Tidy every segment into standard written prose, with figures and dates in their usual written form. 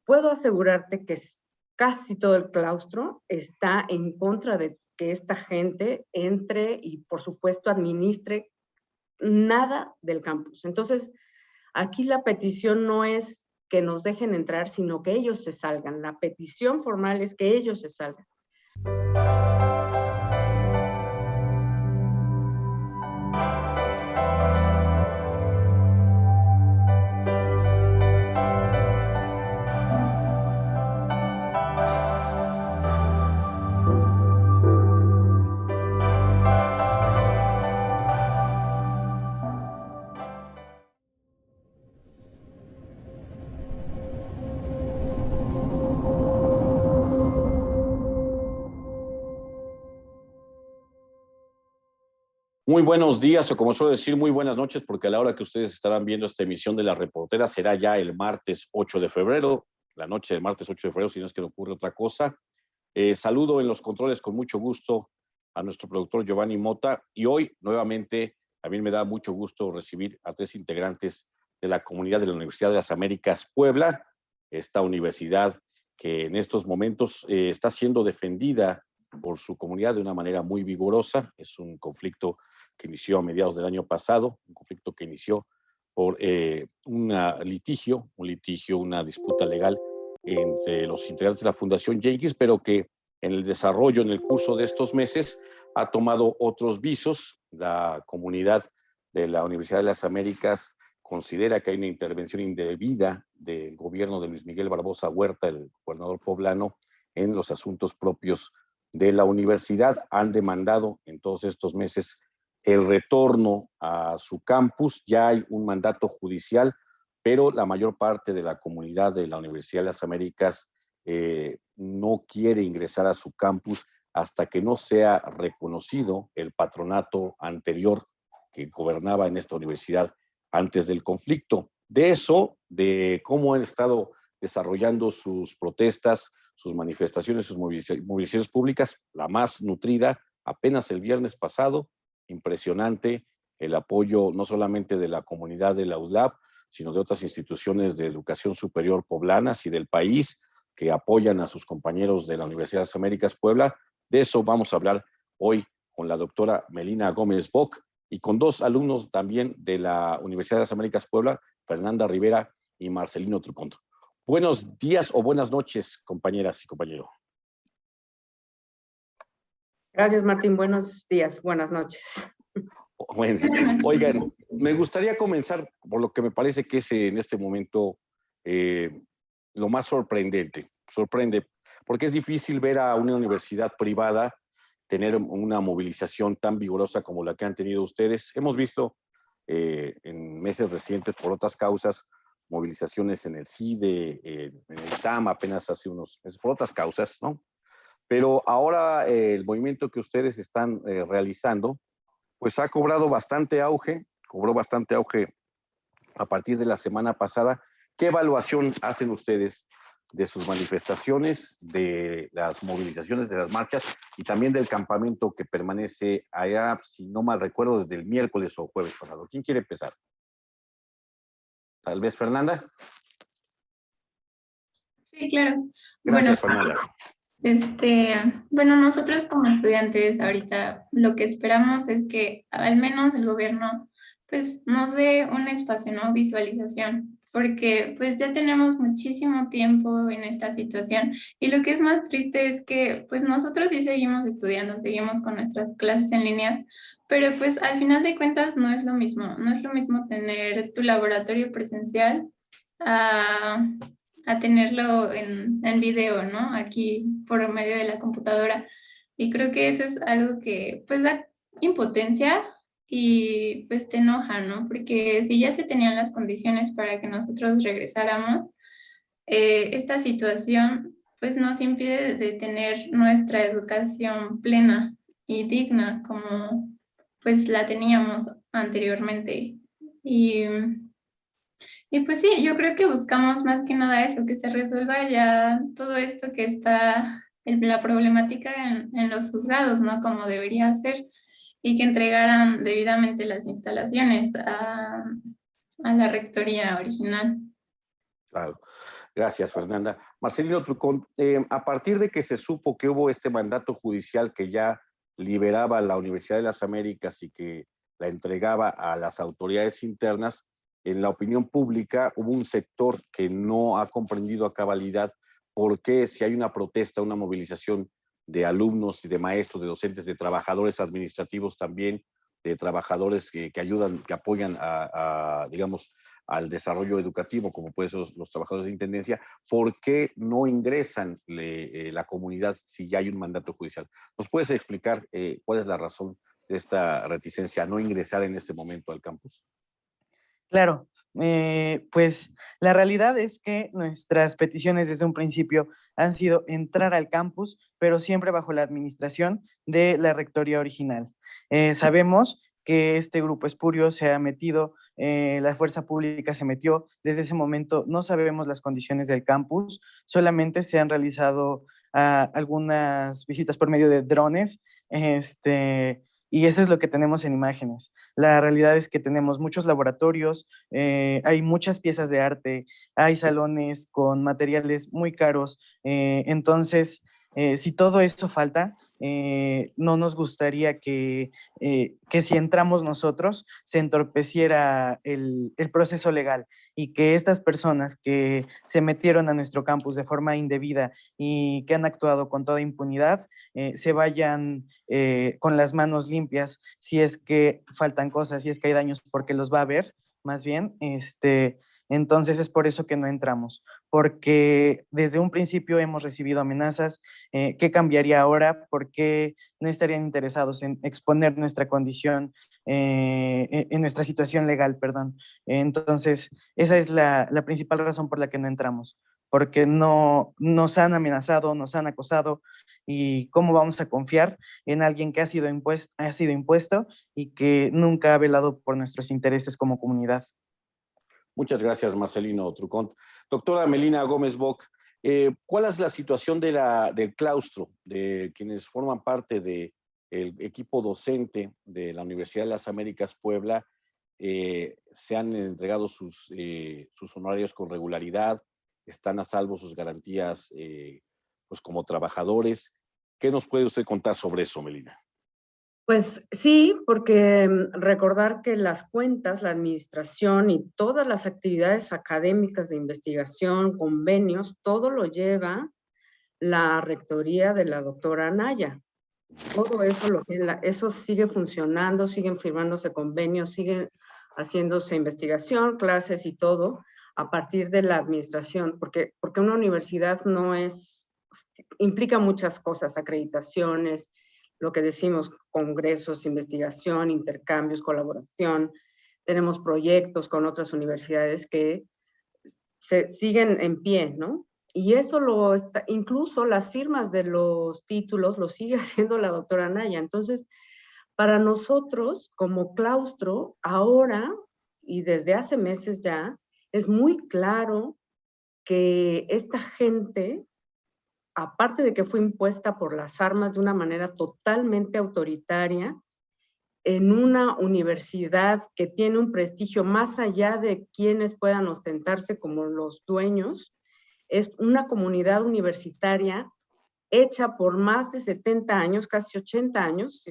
puedo asegurarte que casi todo el claustro está en contra de que esta gente entre y, por supuesto, administre nada del campus. Entonces, aquí la petición no es que nos dejen entrar, sino que ellos se salgan. La petición formal es que ellos se salgan. Muy buenos días, o como suelo decir, muy buenas noches, porque a la hora que ustedes estarán viendo esta emisión de La Reportera será ya el martes 8 de febrero, la noche del martes 8 de febrero, si no es que no ocurre otra cosa. Saludo en los controles con mucho gusto a nuestro productor Giovanni Mota, y hoy nuevamente a mí me da mucho gusto recibir a 3 integrantes de la comunidad de la Universidad de las Américas Puebla, esta universidad que en estos momentos está siendo defendida por su comunidad de una manera muy vigorosa. Es un conflicto que inició a mediados del año pasado, un conflicto que inició por un litigio, una disputa legal entre los integrantes de la Fundación Jenkins, pero que en el desarrollo, en el curso de estos meses, ha tomado otros visos. La comunidad de la Universidad de las Américas considera que hay una intervención indebida del gobierno de Luis Miguel Barbosa Huerta, el gobernador poblano, en los asuntos propios de la universidad. Han demandado en todos estos meses el retorno a su campus. Ya hay un mandato judicial, pero la mayor parte de la comunidad de la Universidad de las Américas no quiere ingresar a su campus hasta que no sea reconocido el patronato anterior que gobernaba en esta universidad antes del conflicto. De eso, de cómo han estado desarrollando sus protestas, sus manifestaciones, sus movilizaciones públicas, la más nutrida, apenas el viernes pasado, impresionante el apoyo no solamente de la comunidad de la UDLAP, sino de otras instituciones de educación superior poblanas y del país que apoyan a sus compañeros de la Universidad de las Américas Puebla. De eso vamos a hablar hoy con la doctora Melina Gómez Bock y con 2 alumnos también de la Universidad de las Américas Puebla, Fernanda Rivera y Marcelino Truconto. Buenos días o buenas noches, compañeras y compañeros. Gracias, Martín. Buenos días, buenas noches. Bueno, oigan, me gustaría comenzar por lo que me parece que es en este momento lo más sorprendente. Sorprende, porque es difícil ver a una universidad privada tener una movilización tan vigorosa como la que han tenido ustedes. Hemos visto en meses recientes, por otras causas, movilizaciones en el CIDE, en el TAM, apenas hace unos meses, por otras causas, ¿no? Pero ahora el movimiento que ustedes están realizando, pues ha cobró bastante auge a partir de la semana pasada. ¿Qué evaluación hacen ustedes de sus manifestaciones, de las movilizaciones, de las marchas y también del campamento que permanece allá, si no mal recuerdo, desde el miércoles o jueves pasado? ¿Quién quiere empezar? Tal vez Fernanda. Sí, claro. Gracias, Bueno, Fernanda. Bueno, nosotros como estudiantes ahorita lo que esperamos es que al menos el gobierno pues nos dé un espacio, ¿no? Visualización, porque pues ya tenemos muchísimo tiempo en esta situación y lo que es más triste es que pues nosotros sí seguimos estudiando, seguimos con nuestras clases en líneas, pero pues al final de cuentas no es lo mismo tener tu laboratorio presencial a tenerlo en video, ¿no? Aquí por medio de la computadora. Y creo que eso es algo que pues da impotencia y pues te enoja, ¿no? Porque si ya se tenían las condiciones para que nosotros regresáramos, esta situación pues nos impide de tener nuestra educación plena y digna como pues la teníamos anteriormente. Y pues sí, yo creo que buscamos más que nada eso, que se resuelva ya todo esto que está, la problemática en los juzgados, ¿no? Como debería ser, y que entregaran debidamente las instalaciones a la rectoría original. Claro. Gracias, Fernanda. Marcelino Trucón, a partir de que se supo que hubo este mandato judicial que ya liberaba a la Universidad de las Américas y que la entregaba a las autoridades internas, en la opinión pública hubo un sector que no ha comprendido a cabalidad por qué, si hay una protesta, una movilización de alumnos y de maestros, de docentes, de trabajadores administrativos también, de trabajadores que ayudan, que apoyan digamos, al desarrollo educativo, como pueden ser los trabajadores de intendencia, ¿por qué no ingresan la comunidad si ya hay un mandato judicial? ¿Nos puedes explicar cuál es la razón de esta reticencia a no ingresar en este momento al campus? Claro, pues la realidad es que nuestras peticiones desde un principio han sido entrar al campus, pero siempre bajo la administración de la rectoría original. Sabemos que este grupo espurio se ha metido, la fuerza pública se metió, desde ese momento no sabemos las condiciones del campus, solamente se han realizado algunas visitas por medio de drones, y eso es lo que tenemos en imágenes. La realidad es que tenemos muchos laboratorios, hay muchas piezas de arte, hay salones con materiales muy caros, entonces, si todo eso falta, no nos gustaría que si entramos nosotros se entorpeciera el proceso legal y que estas personas que se metieron a nuestro campus de forma indebida y que han actuado con toda impunidad, se vayan con las manos limpias si es que faltan cosas, si es que hay daños, porque los va a haber, más bien, entonces es por eso que no entramos, porque desde un principio hemos recibido amenazas. ¿Qué cambiaría ahora? ¿Por qué no estarían interesados en exponer nuestra condición, en nuestra situación legal, perdón? Entonces, esa es la principal razón por la que no entramos, porque no nos han amenazado, nos han acosado, y cómo vamos a confiar en alguien que ha sido impuesto y que nunca ha velado por nuestros intereses como comunidad. Muchas gracias, Marcelino Trucón. Doctora Melina Gómez Bock, ¿cuál es la situación del claustro, de quienes forman parte del equipo docente de la Universidad de las Américas Puebla? ¿Se han entregado sus honorarios con regularidad? ¿Están a salvo sus garantías pues como trabajadores? ¿Qué nos puede usted contar sobre eso, Melina? Pues sí, porque recordar que las cuentas, la administración y todas las actividades académicas de investigación, convenios, todo lo lleva la rectoría de la doctora Anaya. Todo eso, eso sigue funcionando, siguen firmándose convenios, siguen haciéndose investigación, clases y todo a partir de la administración, porque una universidad no es, implica muchas cosas, acreditaciones, lo que decimos, congresos, investigación, intercambios, colaboración. Tenemos proyectos con otras universidades que se siguen en pie, ¿no? Y eso incluso las firmas de los títulos lo sigue haciendo la doctora Anaya. Entonces, para nosotros, como claustro, ahora y desde hace meses ya, es muy claro que esta gente, aparte de que fue impuesta por las armas de una manera totalmente autoritaria, en una universidad que tiene un prestigio más allá de quienes puedan ostentarse como los dueños, es una comunidad universitaria hecha por más de 70 años, casi 80 años,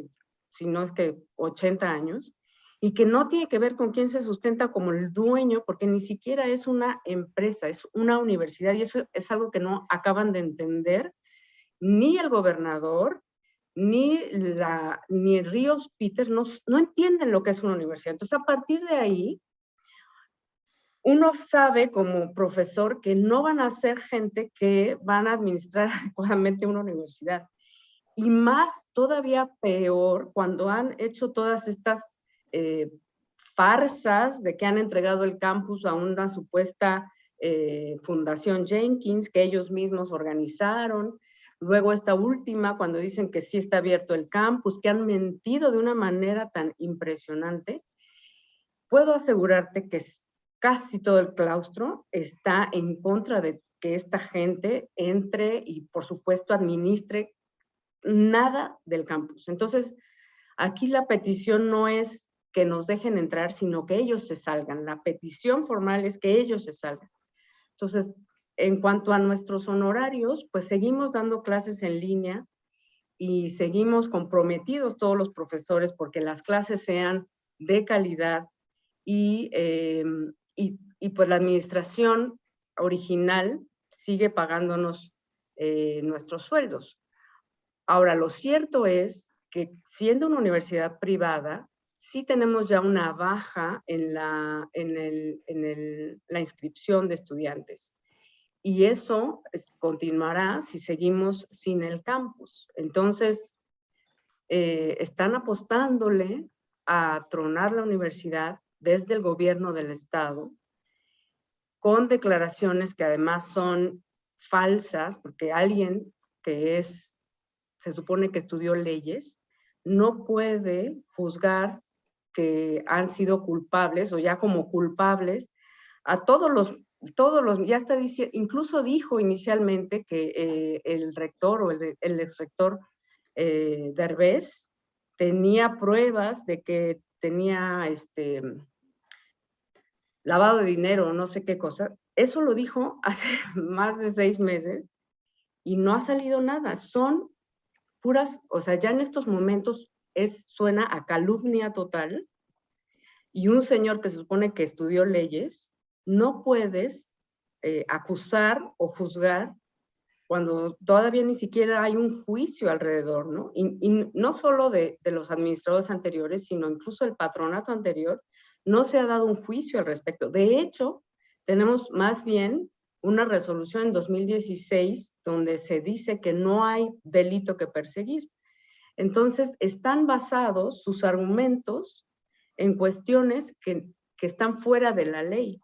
si no es que 80 años, y que no tiene que ver con quién se sustenta como el dueño, porque ni siquiera es una empresa, es una universidad, y eso es algo que no acaban de entender ni el gobernador, ni Ríos Peter, no entienden lo que es una universidad. Entonces, a partir de ahí, uno sabe como profesor que no van a ser gente que van a administrar adecuadamente una universidad. Y más, todavía peor, cuando han hecho todas estas farsas de que han entregado el campus a una supuesta Fundación Jenkins, que ellos mismos organizaron. Luego esta última, cuando dicen que sí está abierto el campus, que han mentido de una manera tan impresionante. Puedo asegurarte que casi todo el claustro está en contra de que esta gente entre y, por supuesto, administre nada del campus. Entonces, aquí la petición no es que nos dejen entrar, sino que ellos se salgan. La petición formal es que ellos se salgan. Entonces, En cuanto a nuestros honorarios, pues seguimos dando clases en línea y seguimos comprometidos todos los profesores porque las clases sean de calidad y pues la administración original sigue pagándonos nuestros sueldos. Ahora, lo cierto es que siendo una universidad privada, sí tenemos ya una baja en la inscripción de estudiantes. Y eso continuará si seguimos sin el campus. Entonces, están apostándole a tronar la universidad desde el gobierno del estado, con declaraciones que además son falsas, porque alguien que se supone que estudió leyes, no puede juzgar que han sido culpables o ya como culpables a todos los, ya está diciendo, incluso dijo inicialmente que el rector o el exrector Derbez tenía pruebas de que tenía lavado de dinero, no sé qué cosa. Eso lo dijo hace más de 6 meses y no ha salido nada. Son puras, o sea, ya en estos momentos suena a calumnia total, y un señor que se supone que estudió leyes, no puedes acusar o juzgar cuando todavía ni siquiera hay un juicio alrededor, ¿no? Y no solo de los administradores anteriores, sino incluso el patronato anterior, no se ha dado un juicio al respecto. De hecho, tenemos más bien una resolución en 2016 donde se dice que no hay delito que perseguir. Entonces, están basados sus argumentos en cuestiones que están fuera de la ley,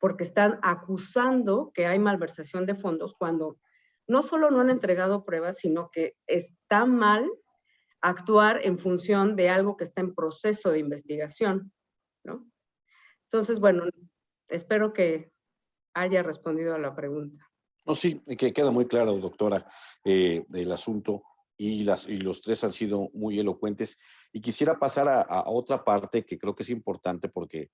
porque están acusando que hay malversación de fondos cuando no solo no han entregado pruebas, sino que está mal actuar en función de algo que está en proceso de investigación, ¿no? Entonces, bueno, espero que haya respondido a la pregunta. No, sí, que queda muy claro, doctora, el asunto, y los tres han sido muy elocuentes. Y quisiera pasar a otra parte que creo que es importante porque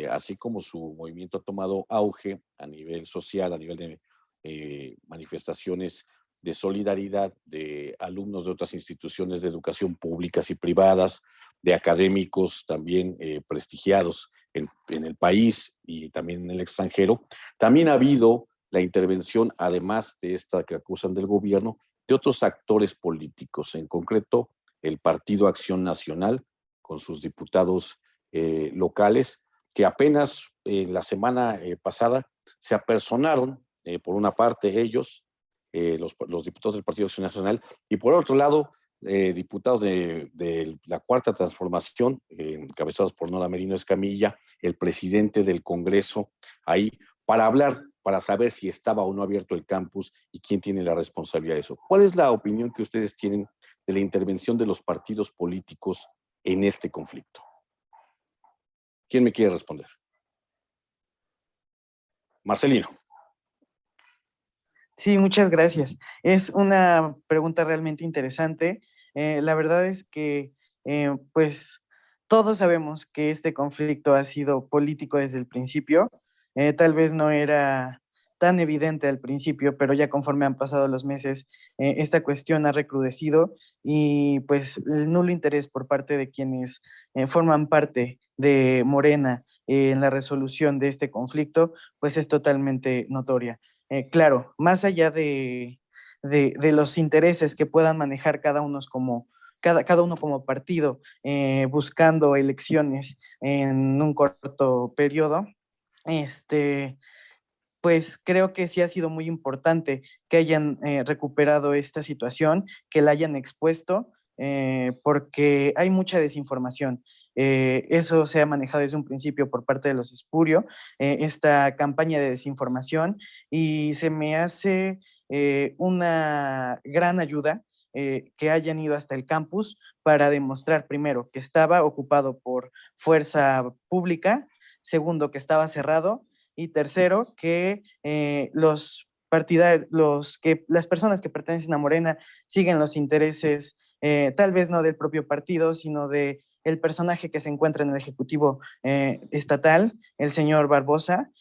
así como su movimiento ha tomado auge a nivel social, a nivel de manifestaciones de solidaridad de alumnos de otras instituciones de educación públicas y privadas, de académicos también prestigiados en el país y también en el extranjero, también ha habido la intervención, además de esta que acusan del gobierno, de otros actores políticos, en concreto el Partido Acción Nacional, con sus diputados locales, que apenas la semana pasada se apersonaron, por una parte ellos, los diputados del Partido Acción Nacional, y por otro lado, diputados de la Cuarta Transformación, encabezados por Nora Merino Escamilla, el presidente del Congreso, ahí, para hablar, para saber si estaba o no abierto el campus y quién tiene la responsabilidad de eso. ¿Cuál es la opinión que ustedes tienen de la intervención de los partidos políticos en este conflicto? ¿Quién me quiere responder? Marcelino. Sí, muchas gracias. Es una pregunta realmente interesante. La verdad es que, pues, todos sabemos que este conflicto ha sido político desde el principio. Tal vez no era tan evidente al principio, pero ya conforme han pasado los meses, esta cuestión ha recrudecido y pues el nulo interés por parte de quienes forman parte de Morena en la resolución de este conflicto, pues es totalmente notoria. Claro, más allá de los intereses que puedan manejar cada uno como partido, buscando elecciones en un corto periodo, pues creo que sí ha sido muy importante que hayan recuperado esta situación, que la hayan expuesto, porque hay mucha desinformación. Eso se ha manejado desde un principio por parte de los Espurio, esta campaña de desinformación, y se me hace una gran ayuda que hayan ido hasta el campus para demostrar, primero, que estaba ocupado por fuerza pública, segundo, que estaba cerrado, y tercero, que las personas que pertenecen a Morena siguen los intereses, tal vez no del propio partido, sino de el personaje que se encuentra en el Ejecutivo estatal, el señor Barbosa,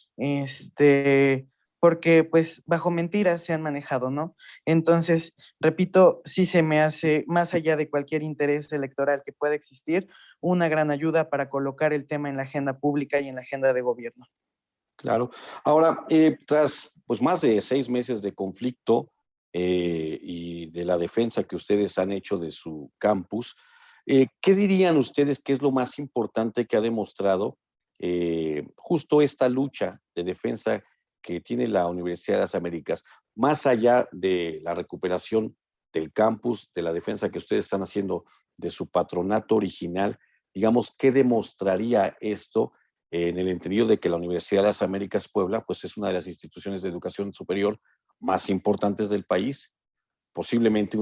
porque pues bajo mentiras se han manejado, ¿no? Entonces, repito, sí se me hace, más allá de cualquier interés electoral que pueda existir, una gran ayuda para colocar el tema en la agenda pública y en la agenda de gobierno. Claro. Ahora, tras pues, más de 6 meses de conflicto y de la defensa que ustedes han hecho de su campus, ¿qué dirían ustedes que es lo más importante que ha demostrado justo esta lucha de defensa que tiene la Universidad de las Américas, más allá de la recuperación del campus, de la defensa que ustedes están haciendo de su patronato original? Digamos, ¿qué demostraría esto en el entendido de que la Universidad de las Américas Puebla pues es una de las instituciones de educación superior más importantes del país, posiblemente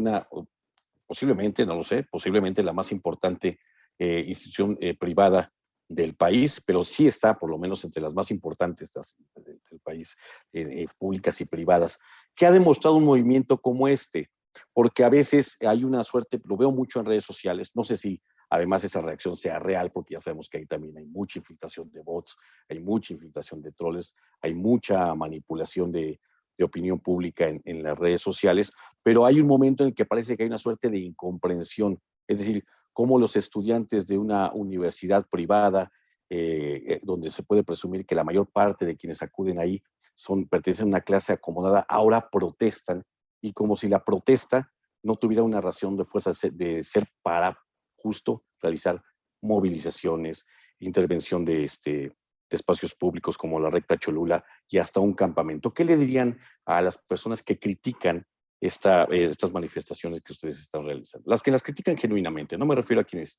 posiblemente, no lo sé, posiblemente la más importante institución privada del país, pero sí está por lo menos entre las más importantes del país, públicas y privadas. ¿Qué ha demostrado un movimiento como este? Porque a veces hay una suerte, lo veo mucho en redes sociales, no sé si además esa reacción sea real, porque ya sabemos que ahí también hay mucha infiltración de bots, hay mucha infiltración de troles, hay mucha manipulación de opinión pública en las redes sociales, pero hay un momento en el que parece que hay una suerte de incomprensión, es decir, cómo los estudiantes de una universidad privada, donde se puede presumir que la mayor parte de quienes acuden ahí pertenecen a una clase acomodada, ahora protestan, y como si la protesta no tuviera una razón de fuerza de ser para justo realizar movilizaciones, intervención de espacios públicos como la recta Cholula y hasta un campamento. ¿Qué le dirían a las personas que critican estas manifestaciones que ustedes están realizando? Las que las critican genuinamente, no me refiero a quienes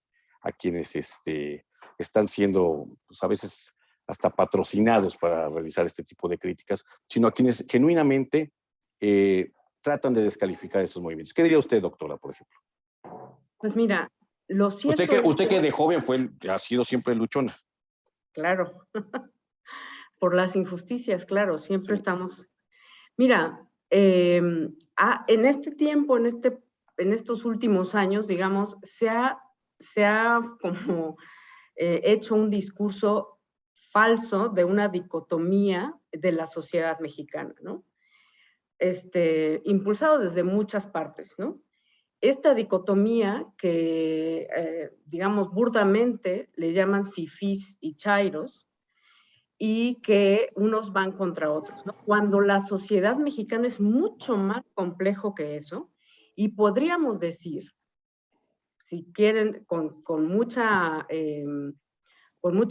están siendo, pues a veces hasta patrocinados para realizar este tipo de críticas, sino a quienes genuinamente tratan de descalificar estos movimientos. ¿Qué diría usted, doctora, por ejemplo? Pues mira, lo cierto es Usted que de joven ha sido siempre luchona. Claro, por las injusticias, claro, siempre Sí. estamos. Mira, en este tiempo, en estos últimos años, digamos, se ha como hecho un discurso falso de una dicotomía de la sociedad mexicana, ¿no? Impulsado desde muchas partes, ¿no? Esta dicotomía que, digamos, burdamente le llaman fifís y chairos, y que unos van contra otros, ¿no? Cuando la sociedad mexicana es mucho más complejo que eso, y podríamos decir, si quieren, con mucha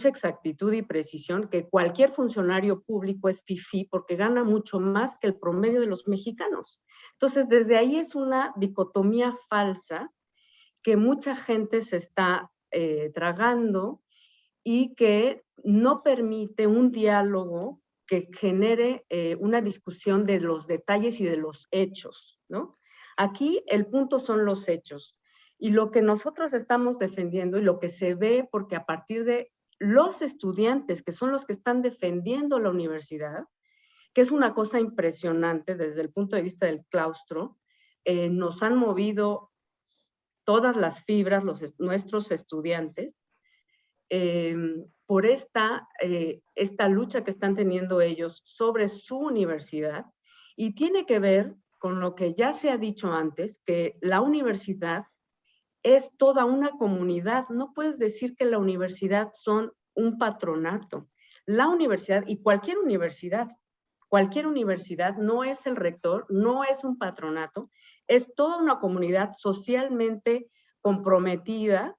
exactitud y precisión, que cualquier funcionario público es fifí porque gana mucho más que el promedio de los mexicanos. Entonces, desde ahí es una dicotomía falsa que mucha gente se está tragando y que no permite un diálogo que genere una discusión de los detalles y de los hechos, ¿no? Aquí el punto son los hechos. Y lo que nosotros estamos defendiendo y lo que se ve, porque a partir de los estudiantes, que son los que están defendiendo la universidad, que es una cosa impresionante desde el punto de vista del claustro, nos han movido todas las fibras, nuestros estudiantes, por esta lucha que están teniendo ellos sobre su universidad, y tiene que ver con lo que ya se ha dicho antes, que la universidad es toda una comunidad. No puedes decir que la universidad son un patronato. La universidad, y cualquier universidad no es el rector, no es un patronato, es toda una comunidad socialmente comprometida,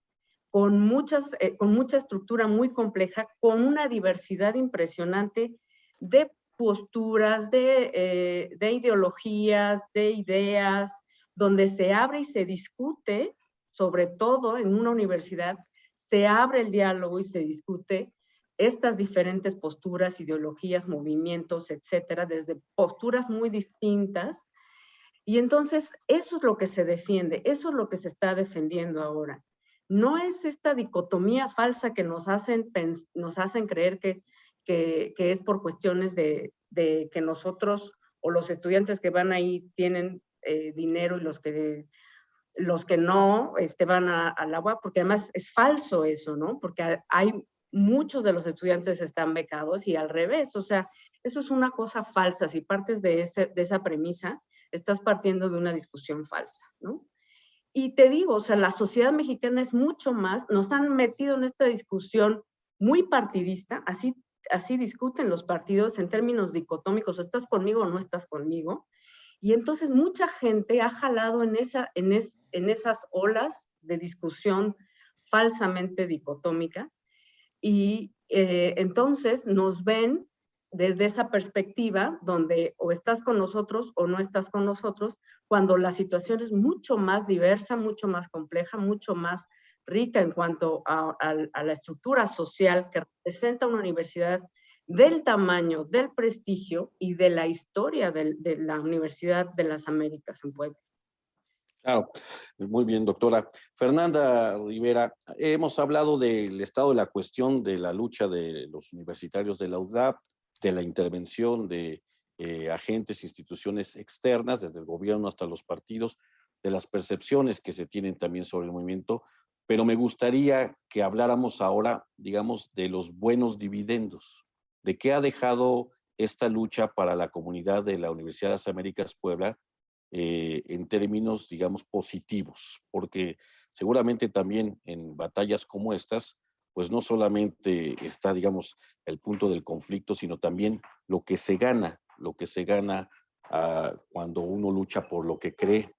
con mucha estructura muy compleja, con una diversidad impresionante de posturas, de ideologías, de ideas, donde se abre y se discute, sobre todo en una universidad, se abre el diálogo y se discute estas diferentes posturas, ideologías, movimientos, etcétera, desde posturas muy distintas. Y entonces eso es lo que se defiende, eso es lo que se está defendiendo ahora. No es esta dicotomía falsa que nos hacen creer que es por cuestiones de que nosotros o los estudiantes que van ahí tienen dinero y los que no van a la UAP, porque además es falso eso, ¿no? Porque hay muchos de los estudiantes están becados y al revés, o sea, eso es una cosa falsa. Si partes de esa premisa, estás partiendo de una discusión falsa, ¿no? Y te digo, o sea, la sociedad mexicana es mucho más, nos han metido en esta discusión muy partidista, así discuten los partidos en términos dicotómicos, estás conmigo o no estás conmigo, y entonces mucha gente ha jalado en esas olas de discusión falsamente dicotómica, y entonces nos ven desde esa perspectiva donde o estás con nosotros o no estás con nosotros, cuando la situación es mucho más diversa, mucho más compleja, mucho más rica en cuanto a la estructura social que representa una universidad del tamaño, del prestigio y de la historia de la Universidad de las Américas en Puebla. Claro, muy bien, doctora. Fernanda Rivera, hemos hablado del estado de la cuestión de la lucha de los universitarios de la UDLAP, de la intervención de agentes, instituciones externas, desde el gobierno hasta los partidos, de las percepciones que se tienen también sobre el movimiento, pero me gustaría que habláramos ahora, digamos, de los buenos dividendos, de qué ha dejado esta lucha para la comunidad de la Universidad de las Américas Puebla, en términos, digamos, positivos, porque seguramente también en batallas como estas, pues no solamente está, digamos, el punto del conflicto, sino también lo que se gana cuando uno lucha por lo que cree.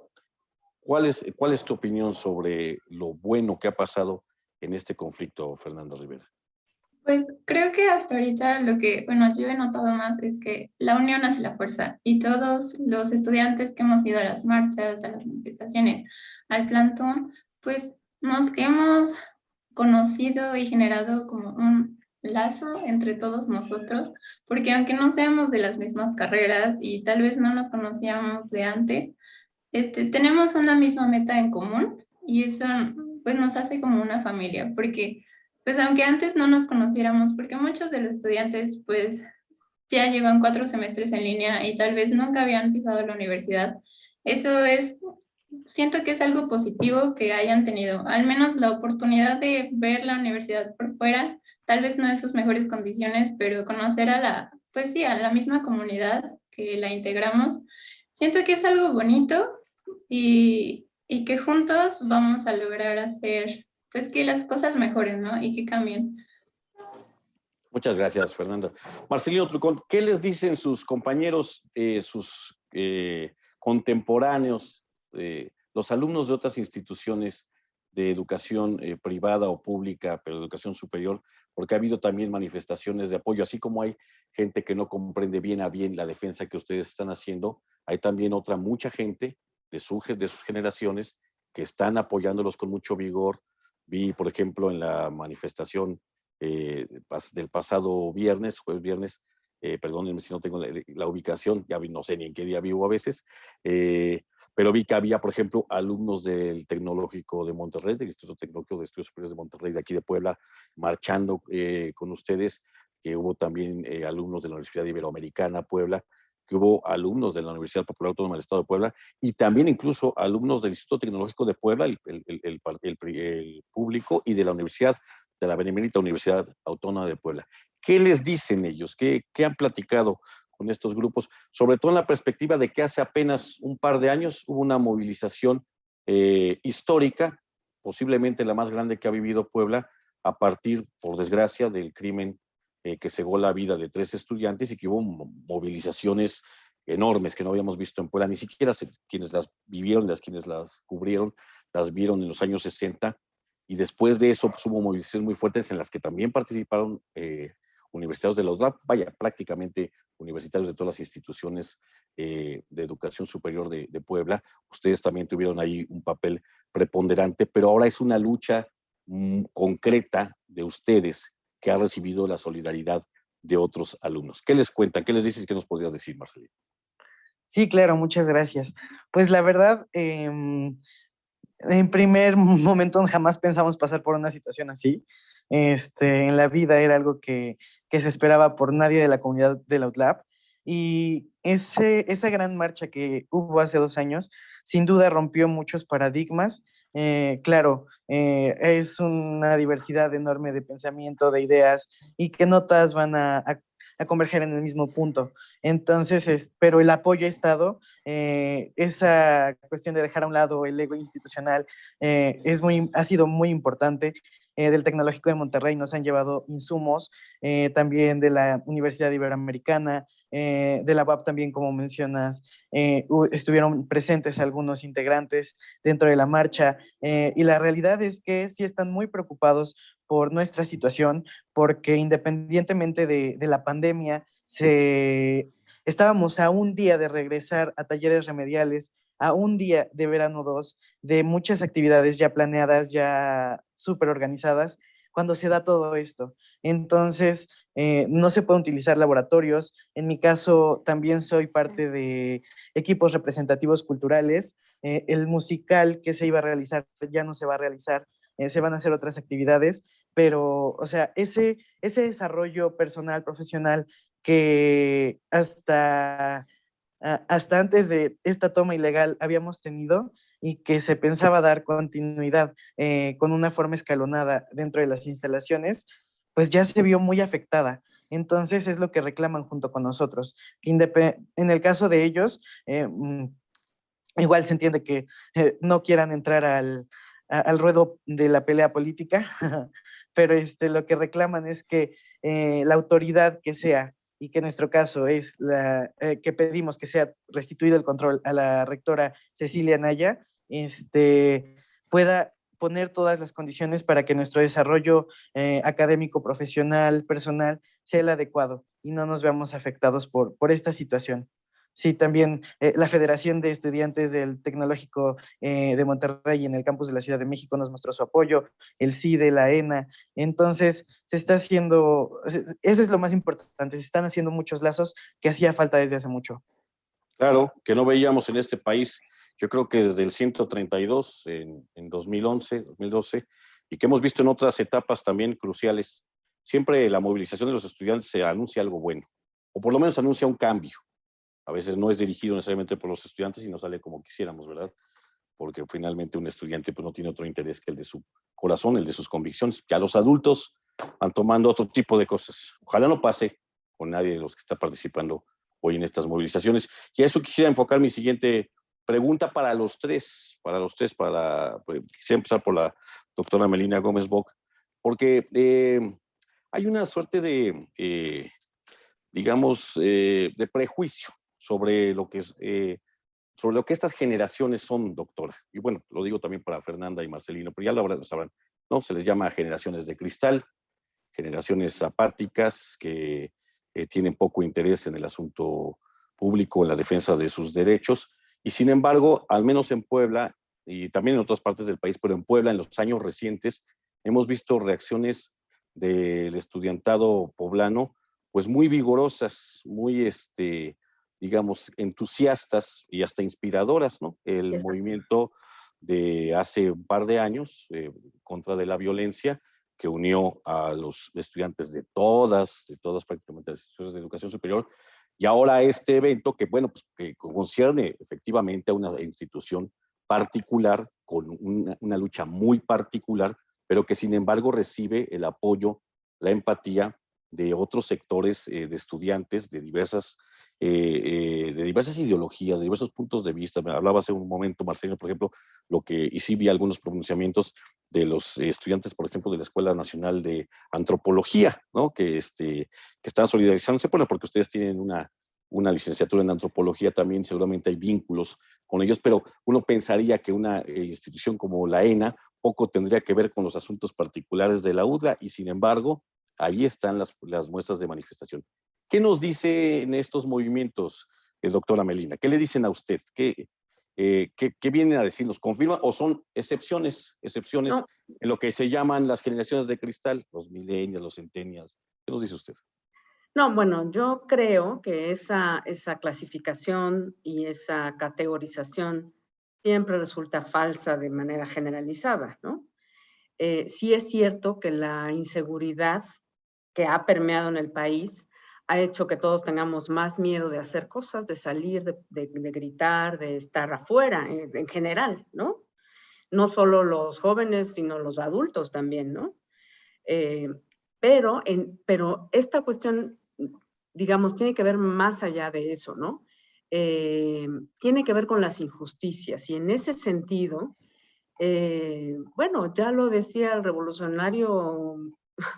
¿Cuál es tu opinión sobre lo bueno que ha pasado en este conflicto, Fernanda Rivera? Pues creo que hasta ahorita lo que, bueno, yo he notado más es que la unión hace la fuerza y todos los estudiantes que hemos ido a las marchas, a las manifestaciones, al plantón, pues nos hemos conocido y generado como un lazo entre todos nosotros, porque aunque no seamos de las mismas carreras y tal vez no nos conocíamos de antes, tenemos una misma meta en común y eso pues nos hace como una familia, porque pues aunque antes no nos conociéramos, porque muchos de los estudiantes pues ya llevan 4 semestres en línea y tal vez nunca habían pisado la universidad, eso es, siento que es algo positivo que hayan tenido, al menos la oportunidad de ver la universidad por fuera, tal vez no en sus mejores condiciones, pero conocer a pues sí, a la misma comunidad que la integramos, siento que es algo bonito y que juntos vamos a lograr hacer pues que las cosas mejoren, ¿no? Y que cambien. Muchas gracias, Fernanda. Marcelino Trucón, ¿qué les dicen sus compañeros, sus contemporáneos, los alumnos de otras instituciones de educación privada o pública, pero de educación superior? Porque ha habido también manifestaciones de apoyo, así como hay gente que no comprende bien a bien la defensa que ustedes están haciendo, hay también mucha gente de sus generaciones que están apoyándolos con mucho vigor. Vi, por ejemplo, en la manifestación del pasado viernes, jueves viernes, perdónenme si no tengo la ubicación, ya no sé ni en qué día vivo a veces, pero vi que había, por ejemplo, alumnos del Tecnológico de Monterrey, del Instituto Tecnológico de Estudios Superiores de Monterrey, de aquí de Puebla, marchando con ustedes, que hubo también alumnos de la Universidad Iberoamericana, Puebla, que hubo alumnos de la Universidad Popular Autónoma del Estado de Puebla y también incluso alumnos del Instituto Tecnológico de Puebla, el público, y de la Universidad, de la Benemérita Universidad Autónoma de Puebla. ¿Qué les dicen ellos? ¿Qué han platicado con estos grupos? Sobre todo en la perspectiva de que hace apenas un par de años hubo una movilización histórica, posiblemente la más grande que ha vivido Puebla, a partir, por desgracia, del crimen que cegó la vida de 3 estudiantes y que hubo movilizaciones enormes que no habíamos visto en Puebla, ni siquiera quienes las vivieron, quienes las cubrieron, las vieron en los años 60, y después de eso pues, hubo movilizaciones muy fuertes en las que también participaron universitarios de la UDLAP, vaya, prácticamente universitarios de todas las instituciones de educación superior de Puebla. Ustedes también tuvieron ahí un papel preponderante, pero ahora es una lucha concreta de ustedes que ha recibido la solidaridad de otros alumnos. ¿Qué les cuentan? ¿Qué les dices? ¿Qué nos podrías decir, Marcelino? Sí, claro, muchas gracias. Pues la verdad, en primer momento jamás pensamos pasar por una situación así. En la vida era algo que se esperaba por nadie de la comunidad de la UTLAP. Y esa gran marcha que hubo hace 2 años, sin duda rompió muchos paradigmas, claro, es una diversidad enorme de pensamiento, de ideas, y que no todas van a converger en el mismo punto. Entonces, pero el apoyo ha estado, esa cuestión de dejar a un lado el ego institucional ha sido muy importante. Del Tecnológico de Monterrey nos han llevado insumos, también de la Universidad Iberoamericana, de la UAP también, como mencionas, estuvieron presentes algunos integrantes dentro de la marcha, y la realidad es que sí están muy preocupados por nuestra situación, porque independientemente de la pandemia, estábamos a un día de regresar a talleres remediales, a un día de verano 2, de muchas actividades ya planeadas, ya súper organizadas, cuando se da todo esto. Entonces, no se pueden utilizar laboratorios. En mi caso, también soy parte de equipos representativos culturales. El musical que se iba a realizar ya no se va a realizar, se van a hacer otras actividades, pero, o sea, ese desarrollo personal, profesional, que hasta antes de esta toma ilegal habíamos tenido y que se pensaba dar continuidad con una forma escalonada dentro de las instalaciones, pues ya se vio muy afectada. Entonces es lo que reclaman junto con nosotros. En el caso de ellos, igual se entiende que no quieran entrar al ruedo de la pelea política, pero lo que reclaman es que la autoridad que sea, y que en nuestro caso es que pedimos que sea restituido el control a la rectora Cecilia Naya, pueda poner todas las condiciones para que nuestro desarrollo académico, profesional, personal, sea el adecuado y no nos veamos afectados por esta situación. Sí, también la Federación de Estudiantes del Tecnológico de Monterrey en el campus de la Ciudad de México nos mostró su apoyo, el CIDE, la ENA. Entonces, se está haciendo, eso es lo más importante, se están haciendo muchos lazos que hacía falta desde hace mucho. Claro, que no veíamos en este país, yo creo que desde el 132 en 2011, 2012, y que hemos visto en otras etapas también cruciales. Siempre la movilización de los estudiantes se anuncia algo bueno, o por lo menos anuncia un cambio. A veces no es dirigido necesariamente por los estudiantes y no sale como quisiéramos, ¿verdad? Porque finalmente un estudiante pues, no tiene otro interés que el de su corazón, el de sus convicciones. Ya los adultos van tomando otro tipo de cosas. Ojalá no pase con nadie de los que está participando hoy en estas movilizaciones. Y a eso quisiera enfocar mi siguiente pregunta para los tres. Pues, quisiera empezar por la doctora Melina Gómez Bock, porque hay una suerte de, digamos, de prejuicio sobre lo que estas generaciones son, doctora. Y bueno, lo digo también para Fernanda y Marcelino, pero ya lo sabrán, ¿no? Se les llama generaciones de cristal, generaciones apáticas que tienen poco interés en el asunto público, en la defensa de sus derechos. Y sin embargo, al menos en Puebla y también en otras partes del país, pero en Puebla en los años recientes, hemos visto reacciones del estudiantado poblano, pues muy vigorosas, muy, digamos, entusiastas y hasta inspiradoras, ¿no? El movimiento de hace un par de años contra de la violencia, que unió a los estudiantes de todas prácticamente las instituciones de educación superior, y ahora este evento que, bueno, pues que concierne efectivamente a una institución particular, con una lucha muy particular, pero que sin embargo recibe el apoyo, la empatía de otros sectores de estudiantes de diversas ideologías, de diversos puntos de vista. Me hablaba hace un momento, Marcelo, por ejemplo, y sí vi algunos pronunciamientos de los estudiantes, por ejemplo, de la Escuela Nacional de Antropología, ¿no? Que están solidarizándose, bueno, porque ustedes tienen una licenciatura en antropología también, seguramente hay vínculos con ellos, pero uno pensaría que una institución como la ENA poco tendría que ver con los asuntos particulares de la UDLA, y sin embargo, ahí están las muestras de manifestación. ¿Qué nos dicen estos movimientos, doctora Melina? ¿Qué le dicen a usted? ¿Qué vienen a decir? ¿Nos confirman o son excepciones no, en lo que se llaman las generaciones de cristal, los millennials, los centennials? ¿Qué nos dice usted? No, bueno, yo creo que esa clasificación y esa categorización siempre resulta falsa de manera generalizada, ¿no? Sí es cierto que la inseguridad que ha permeado en el país ha hecho que todos tengamos más miedo de hacer cosas, de salir, de gritar, de estar afuera, en general, ¿no? no solo los jóvenes, sino los adultos también, ¿no? Pero esta cuestión, digamos, tiene que ver más allá de eso, ¿no? Tiene que ver con las injusticias, y en ese sentido, bueno, ya lo decía el revolucionario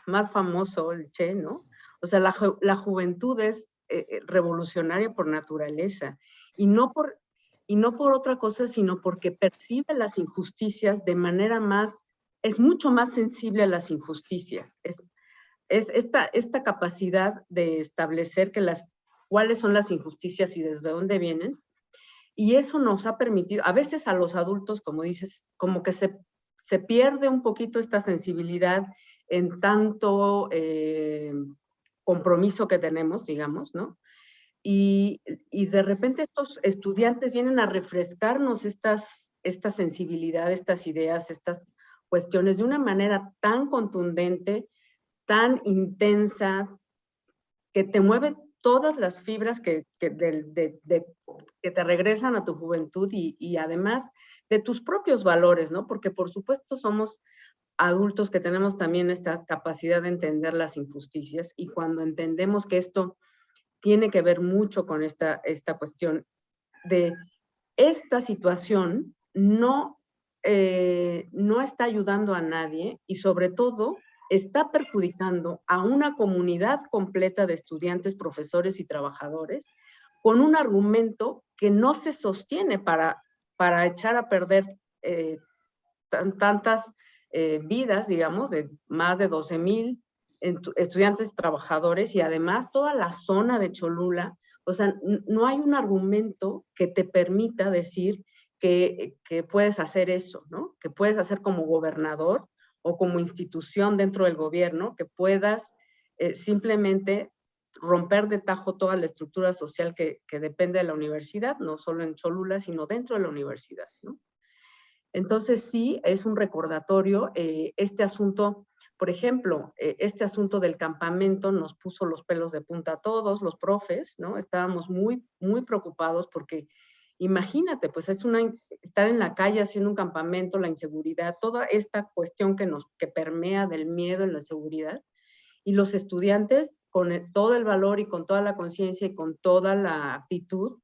más famoso, el Che, ¿no? O sea, la juventud es revolucionaria por naturaleza, y no por otra cosa, sino porque percibe las injusticias de manera es mucho más sensible a las injusticias. Es esta capacidad de establecer cuáles son las injusticias y desde dónde vienen, y eso nos ha permitido, a veces a los adultos, como dices, como que se pierde un poquito esta sensibilidad en tanto compromiso que tenemos, digamos, ¿no? Y de repente estos estudiantes vienen a refrescarnos esta sensibilidad, estas ideas, estas cuestiones de una manera tan contundente, tan intensa, que te mueve todas las fibras que te regresan a tu juventud, y además de tus propios valores, ¿no? Porque por supuesto somos adultos que tenemos también esta capacidad de entender las injusticias, y cuando entendemos que esto tiene que ver mucho con esta cuestión de esta situación, no está ayudando a nadie, y sobre todo está perjudicando a una comunidad completa de estudiantes, profesores y trabajadores, con un argumento que no se sostiene para echar a perder tantas vidas, digamos, de más de 12,000 estudiantes trabajadores, y además toda la zona de Cholula. O sea, no hay un argumento que te permita decir que puedes hacer eso, ¿no? Que puedes hacer como gobernador o como institución dentro del gobierno, que puedas simplemente romper de tajo toda la estructura social que depende de la universidad, no solo en Cholula, sino dentro de la universidad, ¿no? Entonces sí, es un recordatorio. Este asunto, por ejemplo, este asunto del campamento nos puso los pelos de punta a todos, los profes, ¿no? Estábamos muy, muy preocupados porque imagínate, pues estar en la calle haciendo un campamento, la inseguridad, toda esta cuestión que permea del miedo en la seguridad, y los estudiantes con todo el valor y con toda la conciencia y con toda la actitud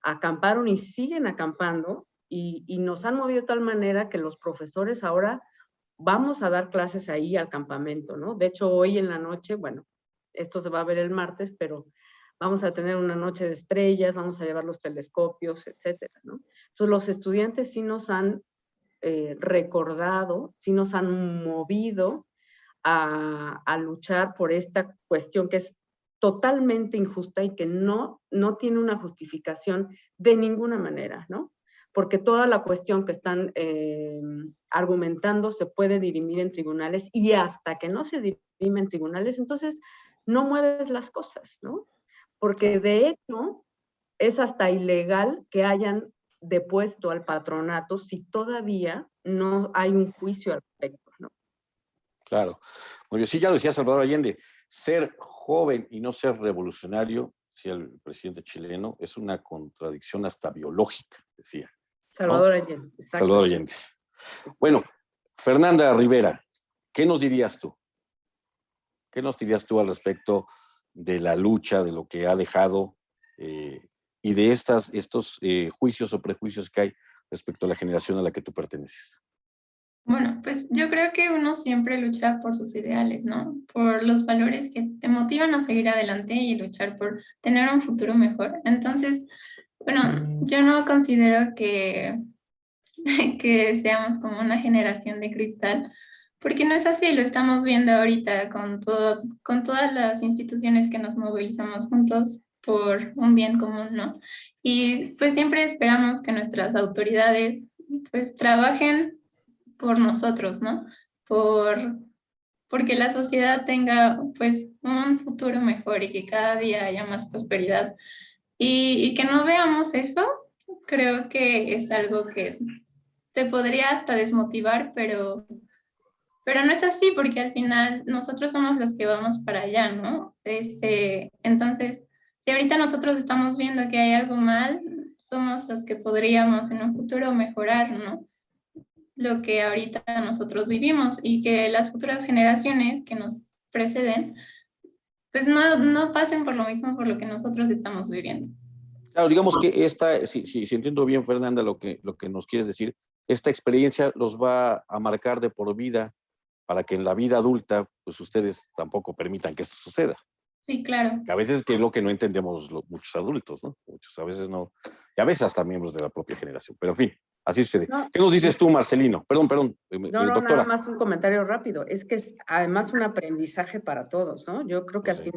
acamparon y siguen acampando, y nos han movido de tal manera que los profesores ahora vamos a dar clases ahí al campamento, ¿no? De hecho, hoy en la noche, bueno, esto se va a ver el martes, pero vamos a tener una noche de estrellas, vamos a llevar los telescopios, etcétera, ¿no? Entonces, los estudiantes sí nos han recordado, sí nos han movido a luchar por esta cuestión que es totalmente injusta y que no tiene una justificación de ninguna manera, ¿no? Porque toda la cuestión que están argumentando se puede dirimir en tribunales, y hasta que no se dirime en tribunales, entonces no mueves las cosas, ¿no? Porque de hecho es hasta ilegal que hayan depuesto al patronato si todavía no hay un juicio al respecto, ¿no? Claro. Muy bien, sí, ya lo decía Salvador Allende, ser joven y no ser revolucionario, decía el presidente chileno, es una contradicción hasta biológica, decía. Salvador Allende. Exacto. Salvador Allende. Bueno, Fernanda Rivera, ¿qué nos dirías tú? ¿Qué nos dirías tú al respecto de la lucha, de lo que ha dejado y de estos juicios o prejuicios que hay respecto a la generación a la que tú perteneces? Bueno, pues yo creo que uno siempre lucha por sus ideales, ¿no? Por los valores que te motivan a seguir adelante y luchar por tener un futuro mejor. Entonces, bueno, yo no considero que seamos como una generación de cristal, porque no es así, lo estamos viendo ahorita con todas las instituciones que nos movilizamos juntos por un bien común, ¿no? Y pues siempre esperamos que nuestras autoridades pues trabajen por nosotros, ¿no? Porque la sociedad tenga pues un futuro mejor y que cada día haya más prosperidad. Y que no veamos eso, creo que es algo que te podría hasta desmotivar, pero no es así, porque al final nosotros somos los que vamos para allá, ¿no? Entonces, si ahorita nosotros estamos viendo que hay algo mal, somos los que podríamos en un futuro mejorar, ¿no? lo que ahorita nosotros vivimos y que las futuras generaciones que nos preceden, pues no pasen por lo mismo por lo que nosotros estamos viviendo. Claro, digamos que si entiendo bien, Fernanda, lo que nos quieres decir, esta experiencia los va a marcar de por vida para que en la vida adulta, pues ustedes tampoco permitan que esto suceda. Sí, claro. Que a veces que es lo que no entendemos muchos adultos, ¿no? Muchos a veces no, y a veces hasta miembros de la propia generación, pero en fin, así sucede. No, ¿Qué nos dices tú, Marcelino? Perdón, no, nada doctora. más un comentario rápido. Es que es además un aprendizaje para todos, ¿no? Yo creo que Sí.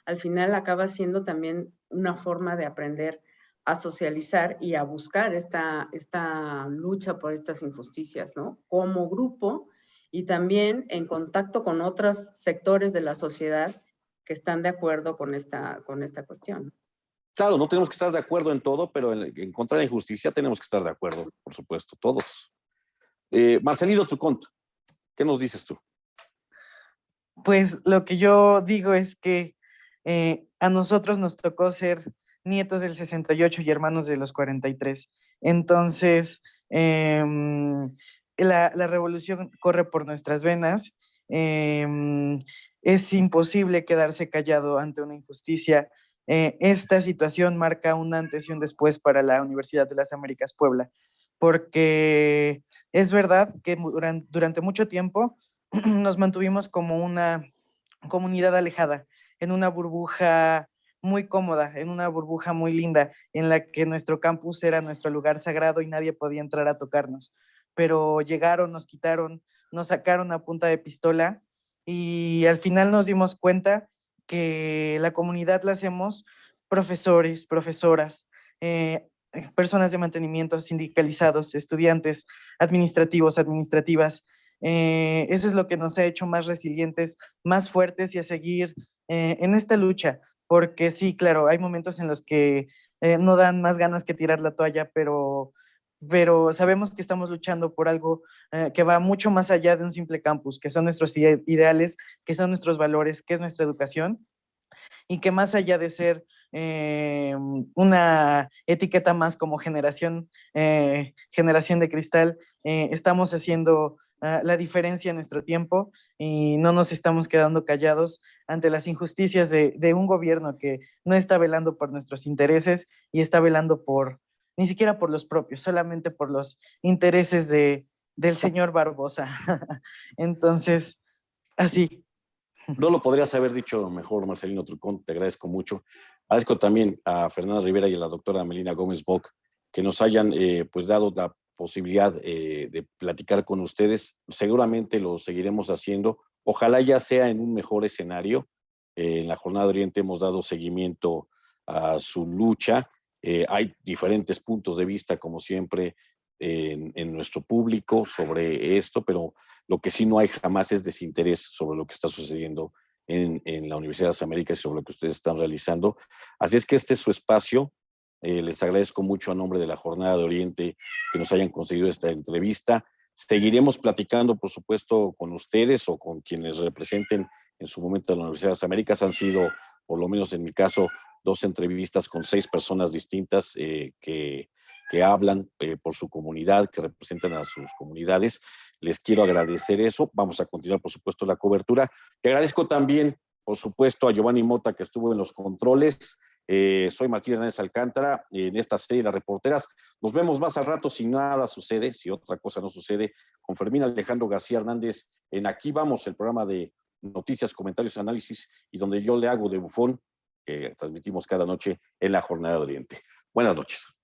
al final acaba siendo también una forma de aprender a socializar y a buscar esta lucha por estas injusticias, ¿no? Como grupo y también en contacto con otros sectores de la sociedad que están de acuerdo con esta cuestión. Claro, no tenemos que estar de acuerdo en todo, pero en contra de la injusticia tenemos que estar de acuerdo, por supuesto, todos. Marcelino Trucont, ¿qué nos dices tú? Pues lo que yo digo es que a nosotros nos tocó ser nietos del 68 y hermanos de los 43. Entonces, la revolución corre por nuestras venas. Es imposible quedarse callado ante una injusticia. Esta situación marca un antes y un después para la Universidad de las Américas Puebla, porque es verdad que durante mucho tiempo nos mantuvimos como una comunidad alejada, en una burbuja muy cómoda, en una burbuja muy linda, en la que nuestro campus era nuestro lugar sagrado y nadie podía entrar a tocarnos. Pero llegaron, nos quitaron, nos sacaron a punta de pistola y al final nos dimos cuenta que la comunidad la hacemos profesores, profesoras, personas de mantenimiento, sindicalizados, estudiantes, administrativos, administrativas. Eso es lo que nos ha hecho más resilientes, más fuertes y a seguir en esta lucha, porque sí, claro, hay momentos en los que no dan más ganas que tirar la toalla, pero sabemos que estamos luchando por algo que va mucho más allá de un simple campus, que son nuestros ideales, que son nuestros valores, que es nuestra educación, y que más allá de ser una etiqueta más como generación de cristal, estamos haciendo la diferencia en nuestro tiempo y no nos estamos quedando callados ante las injusticias de un gobierno que no está velando por nuestros intereses y está velando ni siquiera por los propios, solamente por los intereses del señor Barbosa. Entonces, así. No lo podrías haber dicho mejor, Marcelino Trucón, te agradezco mucho. Agradezco también a Fernanda Rivera y a la doctora Melina Gómez Bock que nos hayan pues dado la posibilidad de platicar con ustedes. Seguramente lo seguiremos haciendo. Ojalá ya sea en un mejor escenario. En la Jornada de Oriente hemos dado seguimiento a su lucha. Hay diferentes puntos de vista, como siempre, en nuestro público sobre esto, pero lo que sí no hay jamás es desinterés sobre lo que está sucediendo en la Universidad de las Américas y sobre lo que ustedes están realizando. Así es que este es su espacio. Les agradezco mucho a nombre de la Jornada de Oriente que nos hayan conseguido esta entrevista. Seguiremos platicando, por supuesto, con ustedes o con quienes representen en su momento a la Universidad de las Américas. Han sido, por lo menos en mi caso, 2 entrevistas con 6 personas distintas que hablan por su comunidad, que representan a sus comunidades. Les quiero agradecer eso. Vamos a continuar, por supuesto, la cobertura. Te agradezco también, por supuesto, a Giovanni Mota, que estuvo en los controles. Soy Martín Hernández Alcántara, en esta serie de Las Reporteras. Nos vemos más al rato si nada sucede, si otra cosa no sucede, con Fermín Alejandro García Hernández en Aquí Vamos, el programa de noticias, comentarios, análisis, y donde yo le hago de bufón, que transmitimos cada noche en la Jornada de Oriente. Buenas noches.